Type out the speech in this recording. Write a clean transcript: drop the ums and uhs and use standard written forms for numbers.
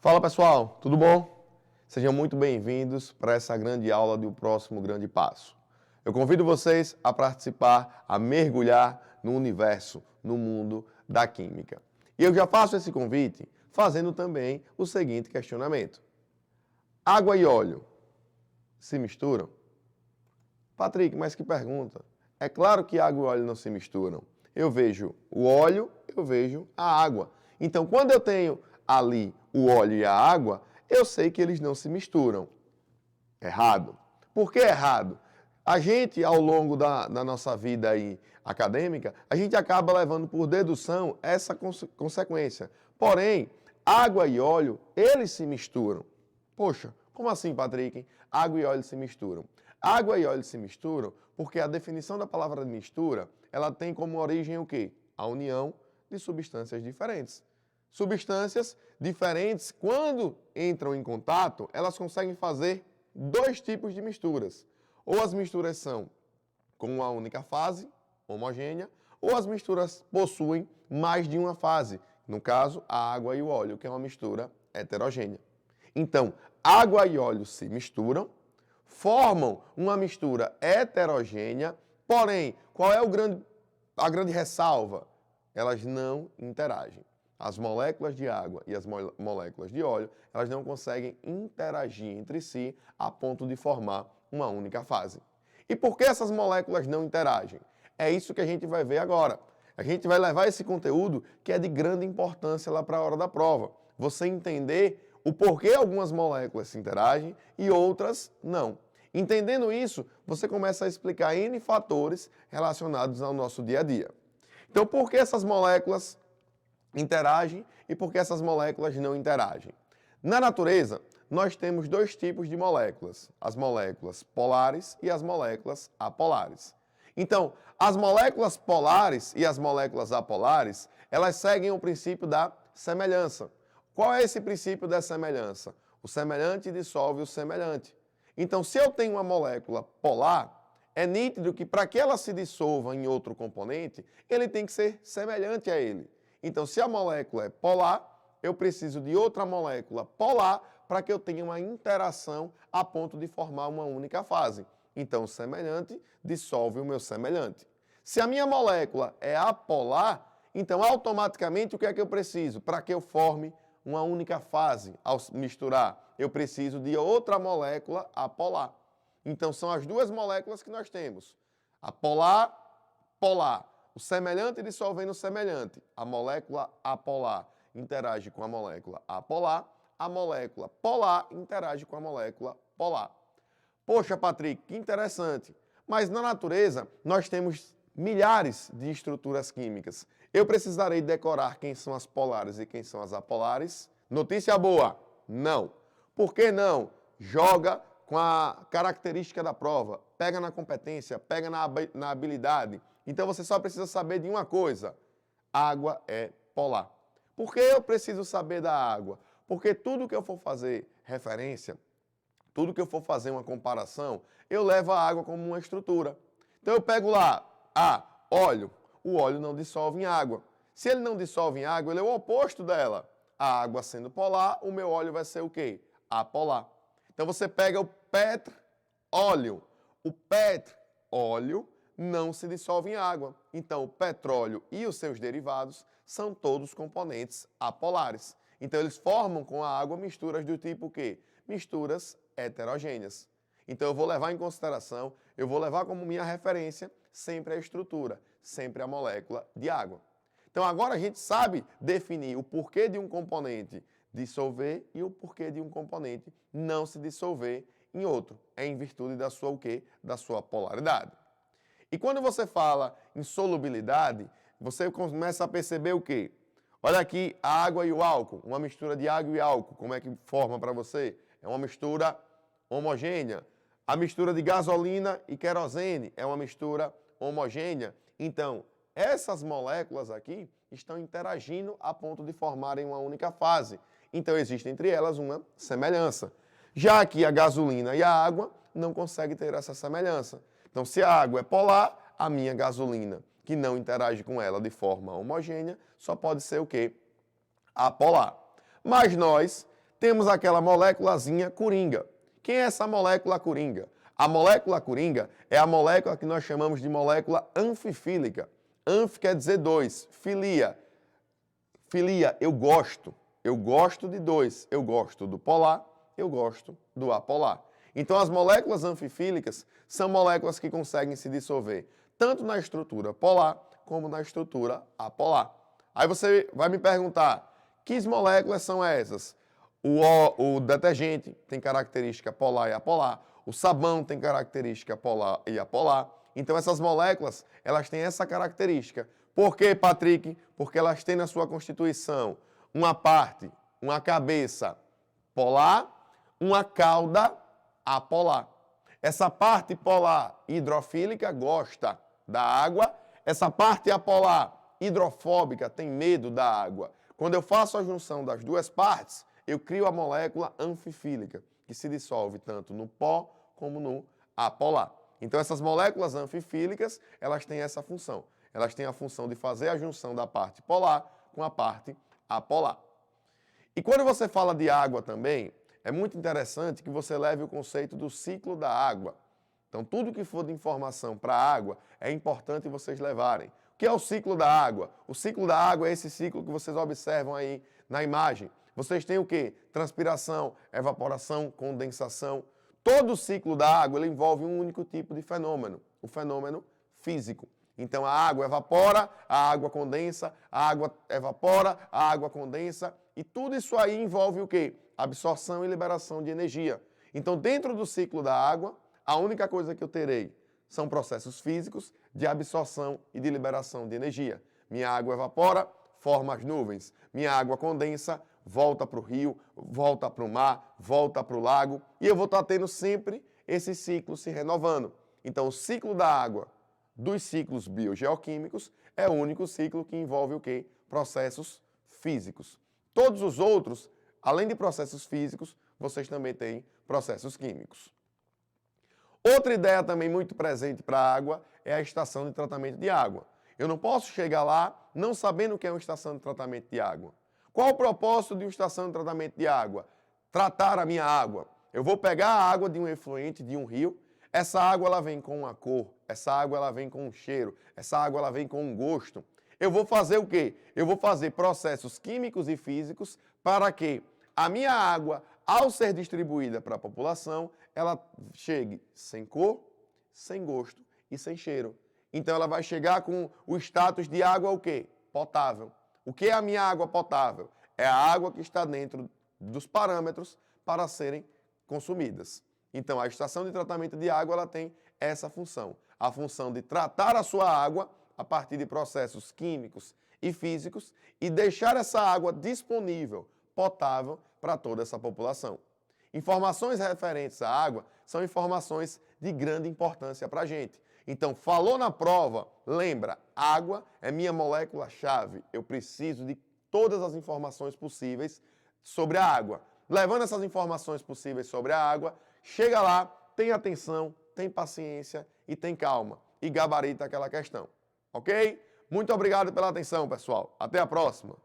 Fala pessoal, tudo bom? Sejam muito bem-vindos para essa grande aula do próximo grande passo. Eu convido vocês a participar, a mergulhar no universo, no mundo da química. E eu já faço esse convite fazendo também o seguinte questionamento. Água e óleo se misturam? Patrick, mas que pergunta. É claro que água e óleo não se misturam. Eu vejo o óleo, eu vejo a água. Então, quando eu tenho ali o óleo e a água, eu sei que eles não se misturam. Errado. Por que errado? A gente, ao longo da nossa vida aí acadêmica, a gente acaba levando por dedução essa consequência. Porém, água e óleo, eles se misturam. Poxa, como assim, Patrick? Água e óleo se misturam. Água e óleo se misturam porque a definição da palavra mistura, ela tem como origem o quê? A união de substâncias diferentes. Substâncias diferentes, quando entram em contato, elas conseguem fazer dois tipos de misturas. Ou as misturas são com uma única fase, homogênea, ou as misturas possuem mais de uma fase. No caso, a água e o óleo, que é uma mistura heterogênea. Então, água e óleo se misturam, formam uma mistura heterogênea, porém, qual é a grande ressalva? Elas não interagem. As moléculas de água e as moléculas de óleo, elas não conseguem interagir entre si a ponto de formar uma única fase. E por que essas moléculas não interagem? É isso que a gente vai ver agora. A gente vai levar esse conteúdo que é de grande importância lá para a hora da prova. Você entender o porquê algumas moléculas se interagem e outras não. Entendendo isso, você começa a explicar N fatores relacionados ao nosso dia a dia. Então, por que essas moléculas interagem e por que essas moléculas não interagem? Na natureza, nós temos dois tipos de moléculas, as moléculas polares e as moléculas apolares. Então, as moléculas polares e as moléculas apolares, elas seguem o princípio da semelhança. Qual é esse princípio da semelhança? O semelhante dissolve o semelhante. Então, se eu tenho uma molécula polar, é nítido que para que ela se dissolva em outro componente, ele tem que ser semelhante a ele. Então, se a molécula é polar, eu preciso de outra molécula polar para que eu tenha uma interação a ponto de formar uma única fase. Então, o semelhante dissolve o meu semelhante. Se a minha molécula é apolar, então automaticamente o que é que eu preciso? Para que eu forme uma única fase ao misturar, eu preciso de outra molécula apolar. Então, são as duas moléculas que nós temos. Apolar, polar. O semelhante dissolvendo o semelhante. A molécula apolar interage com a molécula apolar. A molécula polar interage com a molécula polar. Poxa, Patrick, que interessante. Mas na natureza, nós temos milhares de estruturas químicas. Eu precisarei decorar quem são as polares e quem são as apolares? Notícia boa, não. Por que não? Joga com a característica da prova, pega na competência, pega na habilidade. Então você só precisa saber de uma coisa: água é polar. Por que eu preciso saber da água? Porque tudo que eu for fazer referência, tudo que eu for fazer uma comparação, eu levo a água como uma estrutura. Então eu pego lá, óleo. O óleo não dissolve em água. Se ele não dissolve em água, ele é o oposto dela. A água sendo polar, o meu óleo vai ser o quê? Apolar. Então você pega o petróleo. O petróleo não se dissolve em água. Então o petróleo e os seus derivados são todos componentes apolares. Então eles formam com a água misturas do tipo quê? Misturas heterogêneas. Então eu vou levar em consideração, eu vou levar como minha referência sempre a estrutura, sempre a molécula de água. Então agora a gente sabe definir o porquê de um componente dissolver e o porquê de um componente não se dissolver em outro. É em virtude da sua o quê? Da sua polaridade. E quando você fala em solubilidade, você começa a perceber o quê? Olha aqui a água e o álcool, uma mistura de água e álcool, como é que forma para você? É uma mistura homogênea. A mistura de gasolina e querosene é uma mistura homogênea. Então, essas moléculas aqui estão interagindo a ponto de formarem uma única fase. Então, existe entre elas uma semelhança. Já que a gasolina e a água não conseguem ter essa semelhança. Então, se a água é polar, a minha gasolina, que não interage com ela de forma homogênea, só pode ser o quê? Apolar. Mas nós temos aquela moléculazinha coringa. Quem é essa molécula coringa? A molécula coringa é a molécula que nós chamamos de molécula anfifílica. Anf quer dizer dois, filia. Filia, eu gosto de dois. Eu gosto do polar, eu gosto do apolar. Então, as moléculas anfifílicas são moléculas que conseguem se dissolver tanto na estrutura polar como na estrutura apolar. Aí você vai me perguntar, que moléculas são essas? O detergente tem característica polar e apolar. O sabão tem característica polar e apolar. Então, essas moléculas, elas têm essa característica. Por quê, Patrick? Porque elas têm na sua constituição uma parte, uma cabeça polar, uma cauda apolar. Essa parte polar hidrofílica gosta da água. Essa parte apolar hidrofóbica tem medo da água. Quando eu faço a junção das duas partes, eu crio a molécula anfifílica, que se dissolve tanto no pó como no apolar. Então, essas moléculas anfifílicas, elas têm essa função. Elas têm a função de fazer a junção da parte polar com a parte apolar. E quando você fala de água também, é muito interessante que você leve o conceito do ciclo da água. Então, tudo que for de informação para a água, é importante vocês levarem. O que é o ciclo da água? O ciclo da água é esse ciclo que vocês observam aí na imagem. Vocês têm o quê? Transpiração, evaporação, condensação. Todo o ciclo da água ele envolve um único tipo de fenômeno, o fenômeno físico. Então, a água evapora, a água condensa, a água evapora, a água condensa. E tudo isso aí envolve o quê? Absorção e liberação de energia. Então, dentro do ciclo da água, a única coisa que eu terei são processos físicos de absorção e de liberação de energia. Minha água evapora, forma as nuvens. Minha água condensa, volta para o rio, volta para o mar, volta para o lago. E eu vou estar tendo sempre esse ciclo se renovando. Então, o ciclo da água, dos ciclos biogeoquímicos, é o único ciclo que envolve o quê? Processos físicos. Todos os outros, além de processos físicos, vocês também têm processos químicos. Outra ideia também muito presente para a água é a estação de tratamento de água. Eu não posso chegar lá não sabendo o que é uma estação de tratamento de água. Qual o propósito de uma estação de tratamento de água? Tratar a minha água. Eu vou pegar a água de um efluente, de um rio, essa água ela vem com uma cor, essa água ela vem com um cheiro, essa água ela vem com um gosto. Eu vou fazer o quê? Eu vou fazer processos químicos e físicos para que a minha água, ao ser distribuída para a população, ela chegue sem cor, sem gosto e sem cheiro. Então ela vai chegar com o status de água o quê? Potável. O que é a minha água potável? É a água que está dentro dos parâmetros para serem consumidas. Então a estação de tratamento de água ela tem essa função. A função de tratar a sua água a partir de processos químicos e físicos e deixar essa água disponível, potável para toda essa população. Informações referentes à água são informações de grande importância para a gente. Então, falou na prova, lembra, água é minha molécula-chave. Eu preciso de todas as informações possíveis sobre a água. Levando essas informações possíveis sobre a água, chega lá, tem atenção, tem paciência e tem calma. E gabarita aquela questão. Ok? Muito obrigado pela atenção, pessoal. Até a próxima.